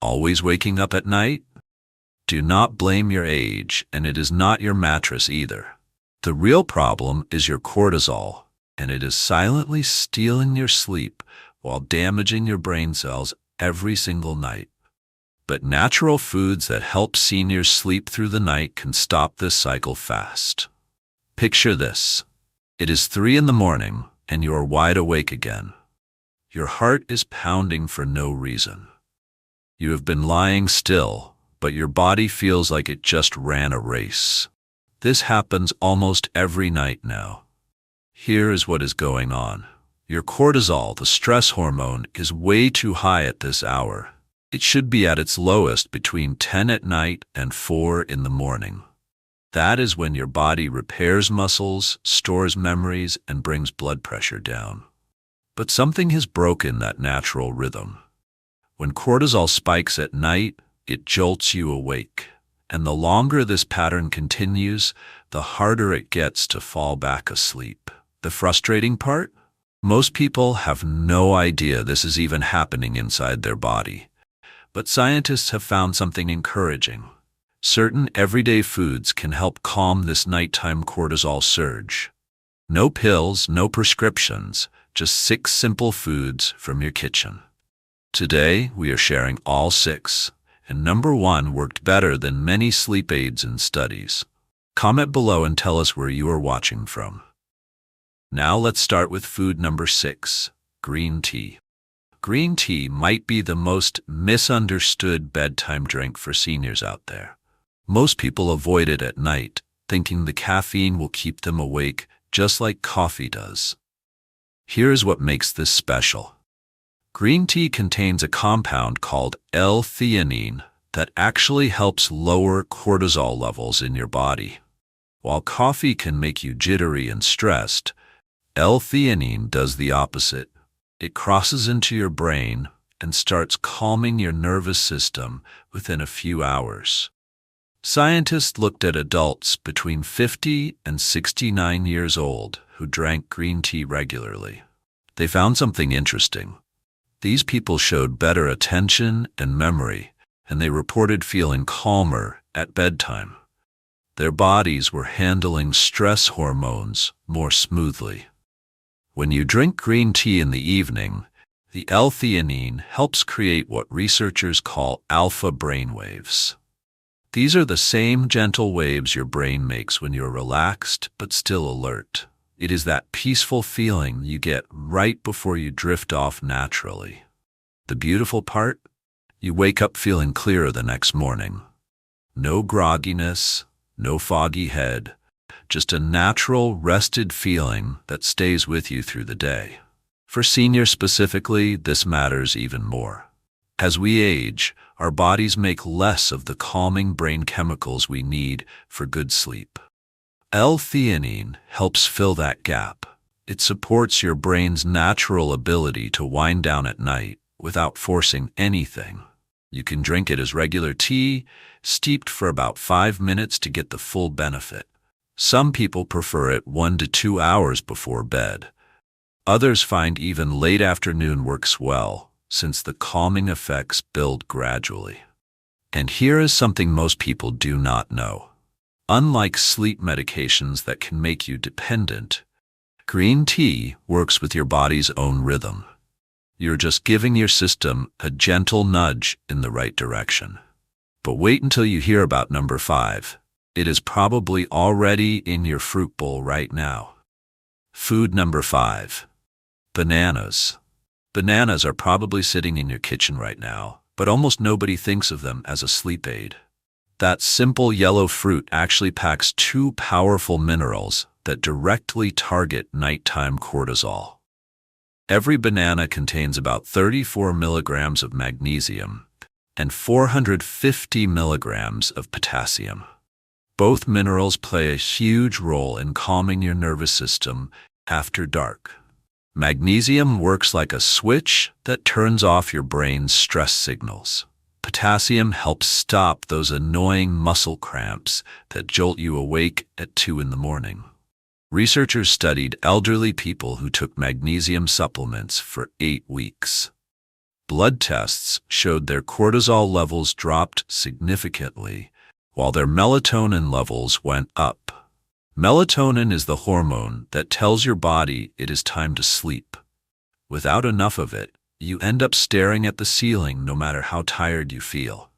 Always waking up at night? Do not blame your age, and it is not your mattress either. The real problem is your cortisol, and it is silently stealing your sleep while damaging your brain cells every single night. But natural foods that help seniors sleep through the night can stop this cycle fast. Picture this. It is 3 in the morning, and you are wide awake again. Your heart is pounding for no reason. You have been lying still, but your body feels like it just ran a race. This happens almost every night now. Here is what is going on. Your cortisol, the stress hormone, is way too high at this hour. It should be at its lowest between 10 at night and 4 in the morning. That is when your body repairs muscles, stores memories, and brings blood pressure down. But something has broken that natural rhythm. When cortisol spikes at night, it jolts you awake. And the longer this pattern continues, the harder it gets to fall back asleep. The frustrating part? Most people have no idea this is even happening inside their body. But scientists have found something encouraging. Certain everyday foods can help calm this nighttime cortisol surge. No pills, no prescriptions, just 6 simple foods from your kitchen. Today, we are sharing all 6, and number 1 worked better than many sleep aids and studies. Comment below and tell us where you are watching from. Now let's start with food number 6, green tea. Green tea might be the most misunderstood bedtime drink for seniors out there. Most people avoid it at night, thinking the caffeine will keep them awake just like coffee does. Here's what makes this special. Green tea contains a compound called L-theanine that actually helps lower cortisol levels in your body. While coffee can make you jittery and stressed, L-theanine does the opposite. It crosses into your brain and starts calming your nervous system within a few hours. Scientists looked at adults between 50 and 69 years old who drank green tea regularly. They found something interesting. These people showed better attention and memory, and they reported feeling calmer at bedtime. Their bodies were handling stress hormones more smoothly. When you drink green tea in the evening, the L-theanine helps create what researchers call alpha brainwaves. These are the same gentle waves your brain makes when you're relaxed but still alert. It is that peaceful feeling you get right before you drift off naturally. The beautiful part? You wake up feeling clearer the next morning. No grogginess, no foggy head. Just a natural, rested feeling that stays with you through the day. For seniors specifically, this matters even more. As we age, our bodies make less of the calming brain chemicals we need for good sleep. L-theanine helps fill that gap. It supports your brain's natural ability to wind down at night without forcing anything. You can drink it as regular tea, steeped for about 5 minutes to get the full benefit. Some people prefer it 1 to 2 hours before bed. Others find even late afternoon works well, since the calming effects build gradually. And here is something most people do not know. Unlike sleep medications that can make you dependent, green tea works with your body's own rhythm. You're just giving your system a gentle nudge in the right direction. But wait until you hear about number 5. It is probably already in your fruit bowl right now. Food number 5. Bananas. Bananas are probably sitting in your kitchen right now, but almost nobody thinks of them as a sleep aid. That simple yellow fruit actually packs 2 powerful minerals that directly target nighttime cortisol. Every banana contains about 34 milligrams of magnesium and 450 milligrams of potassium. Both minerals play a huge role in calming your nervous system after dark. Magnesium works like a switch that turns off your brain's stress signals. Potassium helps stop those annoying muscle cramps that jolt you awake at 2 in the morning. Researchers studied elderly people who took magnesium supplements for 8 weeks. blood tests showed their cortisol levels dropped significantly, while their melatonin levels went up. Melatonin is the hormone that tells your body it is time to sleep. Without enough of it, you end up staring at the ceiling no matter how tired you feel.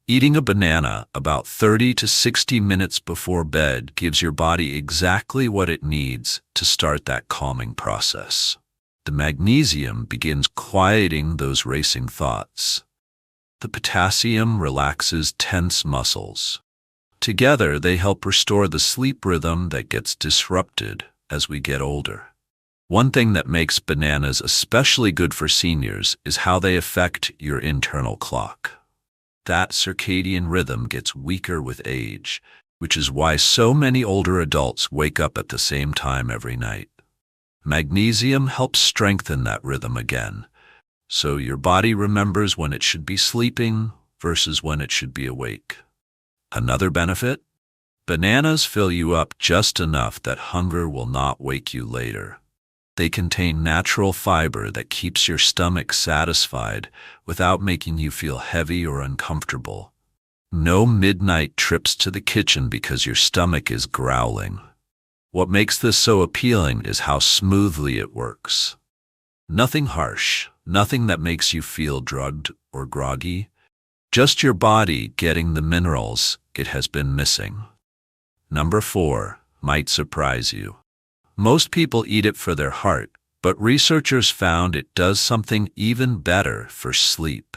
Eating a banana about 30 to 60 minutes before bed gives your body exactly what it needs to start that calming process. The magnesium begins quieting those racing thoughts. The potassium relaxes tense muscles. Together, they help restore the sleep rhythm that gets disrupted as we get older. One thing that makes bananas especially good for seniors is how they affect your internal clock. That circadian rhythm gets weaker with age, which is why so many older adults wake up at the same time every night. Magnesium helps strengthen that rhythm again, so your body remembers when it should be sleeping versus when it should be awake. Another benefit? Bananas fill you up just enough that hunger will not wake you later. They contain natural fiber that keeps your stomach satisfied without making you feel heavy or uncomfortable. No midnight trips to the kitchen because your stomach is growling. What makes this so appealing is how smoothly it works. Nothing harsh, nothing that makes you feel drugged or groggy. Just your body getting the minerals it has been missing. Number 4, might surprise you. Most people eat it for their heart, but researchers found it does something even better for sleep.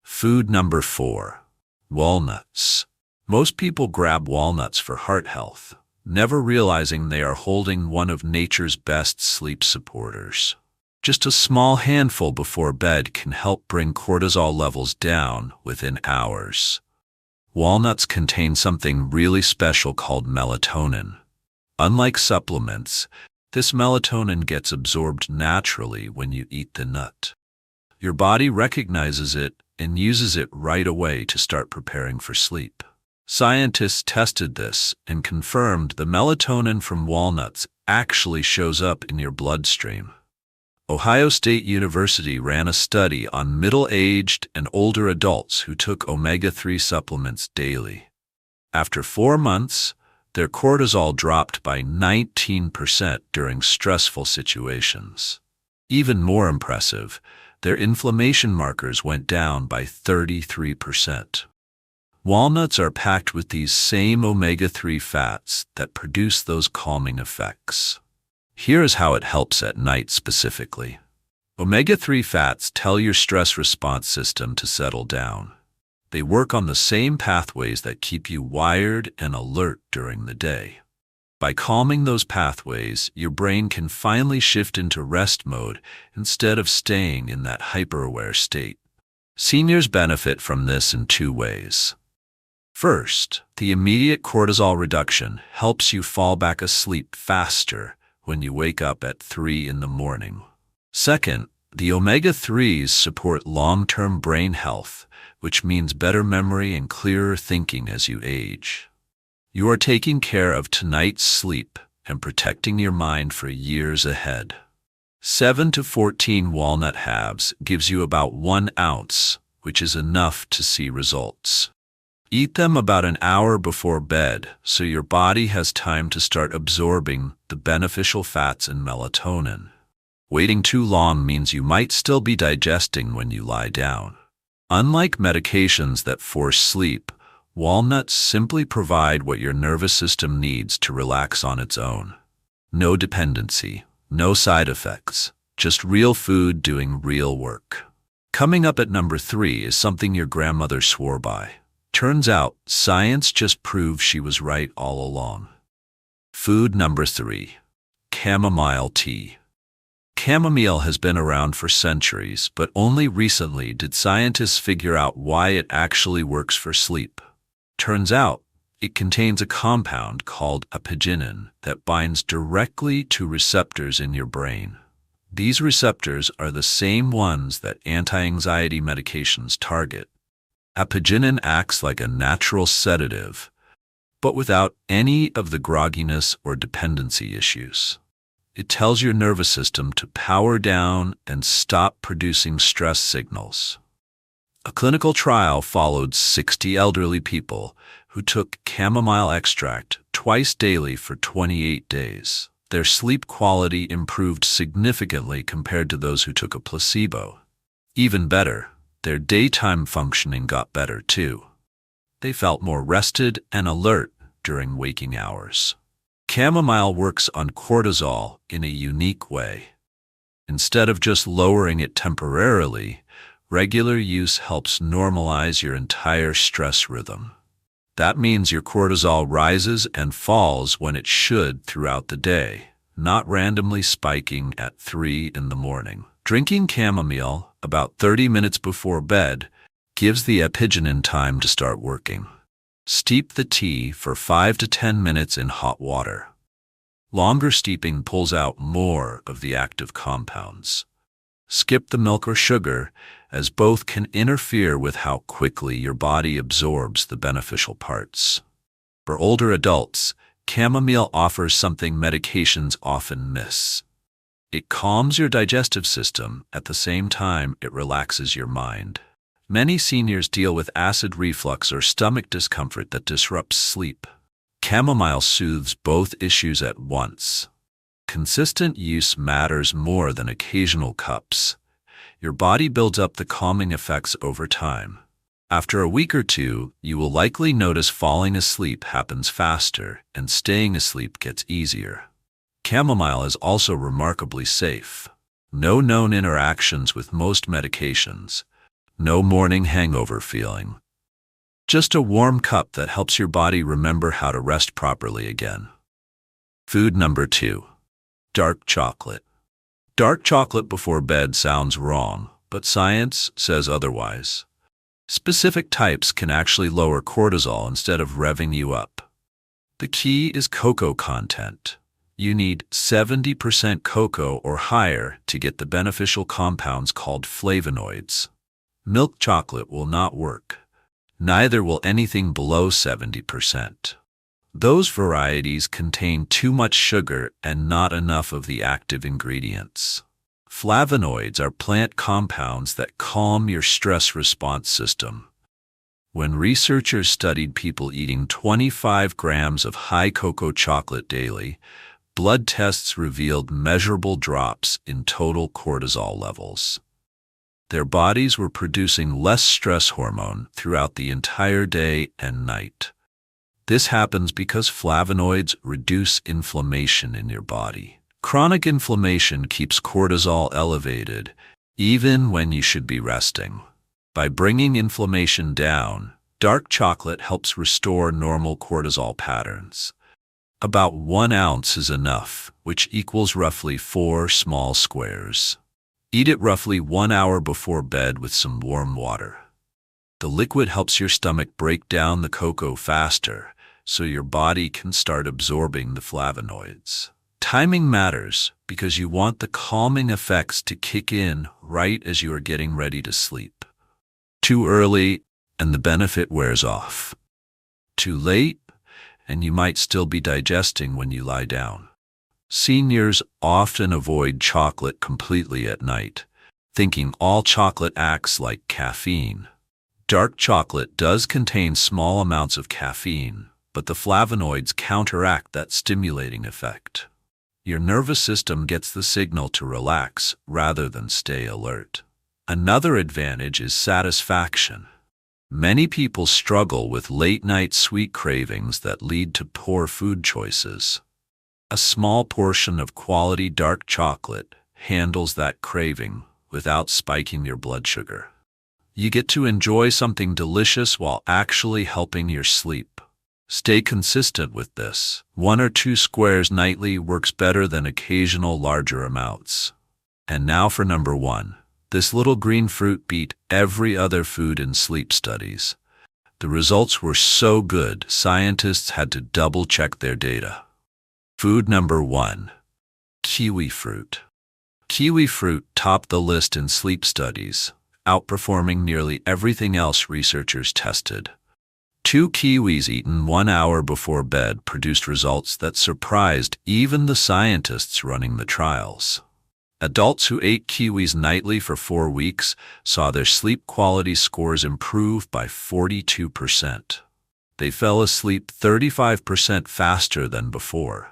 Food number 4, walnuts. Most people grab walnuts for heart health, never realizing they are holding one of nature's best sleep supporters. Just a small handful before bed can help bring cortisol levels down within hours. Walnuts contain something really special called melatonin. Unlike supplements, this melatonin gets absorbed naturally when you eat the nut. Your body recognizes it and uses it right away to start preparing for sleep. Scientists tested this and confirmed the melatonin from walnuts actually shows up in your bloodstream. Ohio State University ran a study on middle-aged and older adults who took omega-3 supplements daily. After 4 months, their cortisol dropped by 19% during stressful situations. Even more impressive, their inflammation markers went down by 33%. Walnuts are packed with these same omega-3 fats that produce those calming effects. Here is how it helps at night specifically. Omega-3 fats tell your stress response system to settle down. They work on the same pathways that keep you wired and alert during the day. By calming those pathways, your brain can finally shift into rest mode instead of staying in that hyper-aware state. Seniors benefit from this in 2 ways. First, the immediate cortisol reduction helps you fall back asleep faster when you wake up at 3 in the morning. Second, the omega-3s support long-term brain health, which means better memory and clearer thinking as you age. You are taking care of tonight's sleep and protecting your mind for years ahead. 7 to 14 walnut halves gives you about 1 ounce, which is enough to see results. Eat them about an hour before bed so your body has time to start absorbing the beneficial fats and melatonin. Waiting too long means you might still be digesting when you lie down. Unlike medications that force sleep, walnuts simply provide what your nervous system needs to relax on its own. No dependency, no side effects, just real food doing real work. Coming up at number 3 is something your grandmother swore by. Turns out, science just proved she was right all along. Food number 3, chamomile tea. Chamomile has been around for centuries, but only recently did scientists figure out why it actually works for sleep. Turns out, it contains a compound called apigenin that binds directly to receptors in your brain. These receptors are the same ones that anti-anxiety medications target. Apigenin acts like a natural sedative, but without any of the grogginess or dependency issues. It tells your nervous system to power down and stop producing stress signals. A clinical trial followed 60 elderly people who took chamomile extract twice daily for 28 days. Their sleep quality improved significantly compared to those who took a placebo. Even better, their daytime functioning got better too. They felt more rested and alert during waking hours. Chamomile works on cortisol in a unique way. Instead of just lowering it temporarily, regular use helps normalize your entire stress rhythm. That means your cortisol rises and falls when it should throughout the day, not randomly spiking at 3 in the morning. Drinking chamomile about 30 minutes before bed gives the epigenin time to start working. Steep the tea for 5 to 10 minutes in hot water. Longer steeping pulls out more of the active compounds. Skip the milk or sugar, as both can interfere with how quickly your body absorbs the beneficial parts. For older adults, chamomile offers something medications often miss. It calms your digestive system at the same time it relaxes your mind. Many seniors deal with acid reflux or stomach discomfort that disrupts sleep. Chamomile soothes both issues at once. Consistent use matters more than occasional cups. Your body builds up the calming effects over time. After a week or two, you will likely notice falling asleep happens faster and staying asleep gets easier. Chamomile is also remarkably safe. No known interactions with most medications. No morning hangover feeling. Just a warm cup that helps your body remember how to rest properly again. Food number 2. Dark chocolate. Dark chocolate before bed sounds wrong, but science says otherwise. Specific types can actually lower cortisol instead of revving you up. The key is cocoa content. You need 70% cocoa or higher to get the beneficial compounds called flavonoids. Milk chocolate will not work. Neither will anything below 70%. Those varieties contain too much sugar and not enough of the active ingredients. Flavonoids are plant compounds that calm your stress response system. When researchers studied people eating 25 grams of high cocoa chocolate daily, blood tests revealed measurable drops in total cortisol levels. Their bodies were producing less stress hormone throughout the entire day and night. This happens because flavonoids reduce inflammation in your body. Chronic inflammation keeps cortisol elevated, even when you should be resting. By bringing inflammation down, dark chocolate helps restore normal cortisol patterns. About 1 ounce is enough, which equals roughly 4 small squares. Eat it roughly 1 hour before bed with some warm water. The liquid helps your stomach break down the cocoa faster, so your body can start absorbing the flavonoids. Timing matters because you want the calming effects to kick in right as you are getting ready to sleep. Too early, and the benefit wears off. Too late, and you might still be digesting when you lie down. Seniors often avoid chocolate completely at night, thinking all chocolate acts like caffeine. Dark chocolate does contain small amounts of caffeine, but the flavonoids counteract that stimulating effect. Your nervous system gets the signal to relax rather than stay alert. Another advantage is satisfaction. Many people struggle with late-night sweet cravings that lead to poor food choices. A small portion of quality dark chocolate handles that craving without spiking your blood sugar. You get to enjoy something delicious while actually helping your sleep. Stay consistent with this. 1 or 2 squares nightly works better than occasional larger amounts. And now for number 1. This little green fruit beat every other food in sleep studies. The results were so good, scientists had to double-check their data. Food number 1. Kiwi fruit. Kiwi fruit topped the list in sleep studies, outperforming nearly everything else researchers tested. 2 kiwis eaten 1 hour before bed produced results that surprised even the scientists running the trials. Adults who ate kiwis nightly for 4 weeks saw their sleep quality scores improve by 42%. They fell asleep 35% faster than before.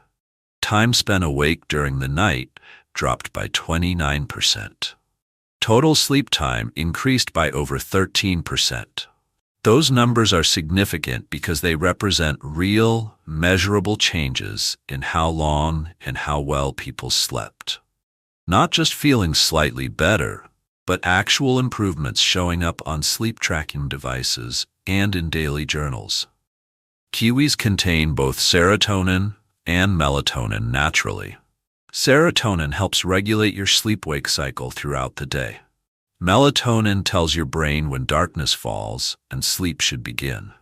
Time spent awake during the night dropped by 29%. Total sleep time increased by over 13%. Those numbers are significant because they represent real, measurable changes in how long and how well people slept. Not just feeling slightly better, but actual improvements showing up on sleep tracking devices and in daily journals. Kiwis contain both serotonin and melatonin naturally. Serotonin helps regulate your sleep-wake cycle throughout the day. Melatonin tells your brain when darkness falls and sleep should begin.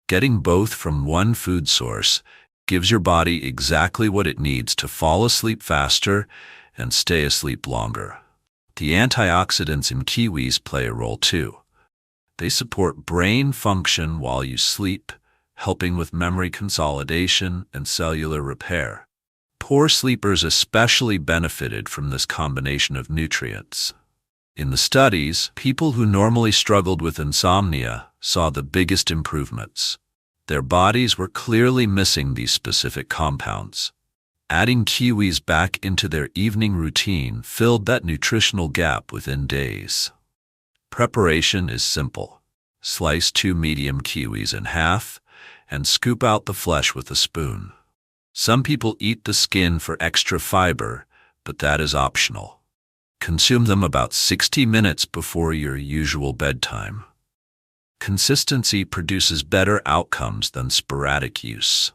Getting both from one food source gives your body exactly what it needs to fall asleep faster and stay asleep longer. The antioxidants in kiwis play a role too. They support brain function while you sleep, helping with memory consolidation and cellular repair. Poor sleepers especially benefited from this combination of nutrients. In the studies, people who normally struggled with insomnia saw the biggest improvements. Their bodies were clearly missing these specific compounds. Adding kiwis back into their evening routine filled that nutritional gap within days. Preparation is simple. Slice 2 medium kiwis in half and scoop out the flesh with a spoon. Some people eat the skin for extra fiber, but that is optional. Consume them about 60 minutes before your usual bedtime. Consistency produces better outcomes than sporadic use.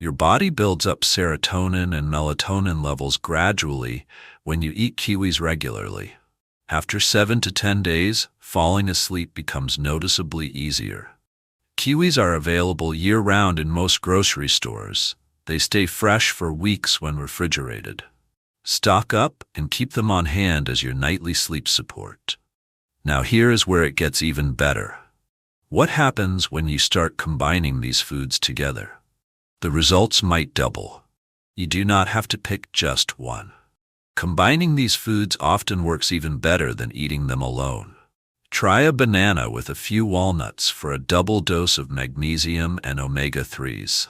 Your body builds up serotonin and melatonin levels gradually when you eat kiwis regularly. After 7 to 10 days, falling asleep becomes noticeably easier. Kiwis are available year-round in most grocery stores. They stay fresh for weeks when refrigerated. Stock up and keep them on hand as your nightly sleep support. Now here is where it gets even better. What happens when you start combining these foods together? The results might double. You do not have to pick just one. Combining these foods often works even better than eating them alone. Try a banana with a few walnuts for a double dose of magnesium and omega-3s.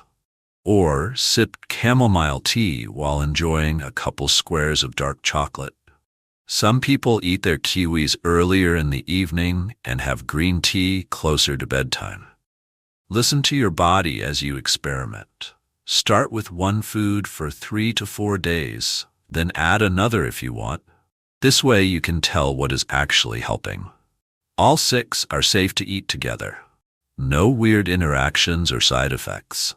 Or sip chamomile tea while enjoying a couple squares of dark chocolate. Some people eat their kiwis earlier in the evening and have green tea closer to bedtime. Listen to your body as you experiment. Start with one food for 3 to 4 days, then add another if you want. This way you can tell what is actually helping. All 6 are safe to eat together. No weird interactions or side effects.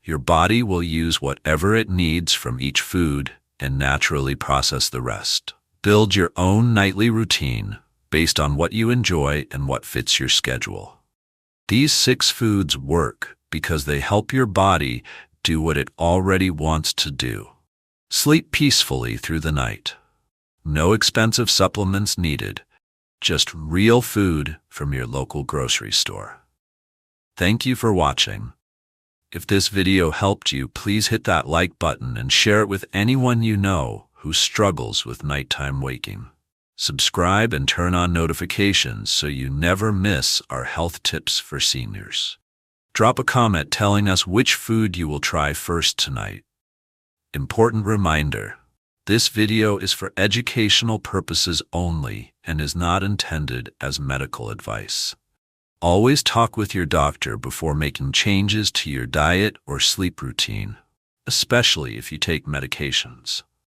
Your body will use whatever it needs from each food and naturally process the rest. Build your own nightly routine based on what you enjoy and what fits your schedule. These 6 foods work because they help your body do what it already wants to do. Sleep peacefully through the night. No expensive supplements needed, just real food from your local grocery store. Thank you for watching. If this video helped you, please hit that like button and share it with anyone you know who struggles with nighttime waking. Subscribe and turn on notifications so you never miss our health tips for seniors. Drop a comment telling us which food you will try first tonight. Important reminder, this video is for educational purposes only and is not intended as medical advice. Always talk with your doctor before making changes to your diet or sleep routine, especially if you take medications.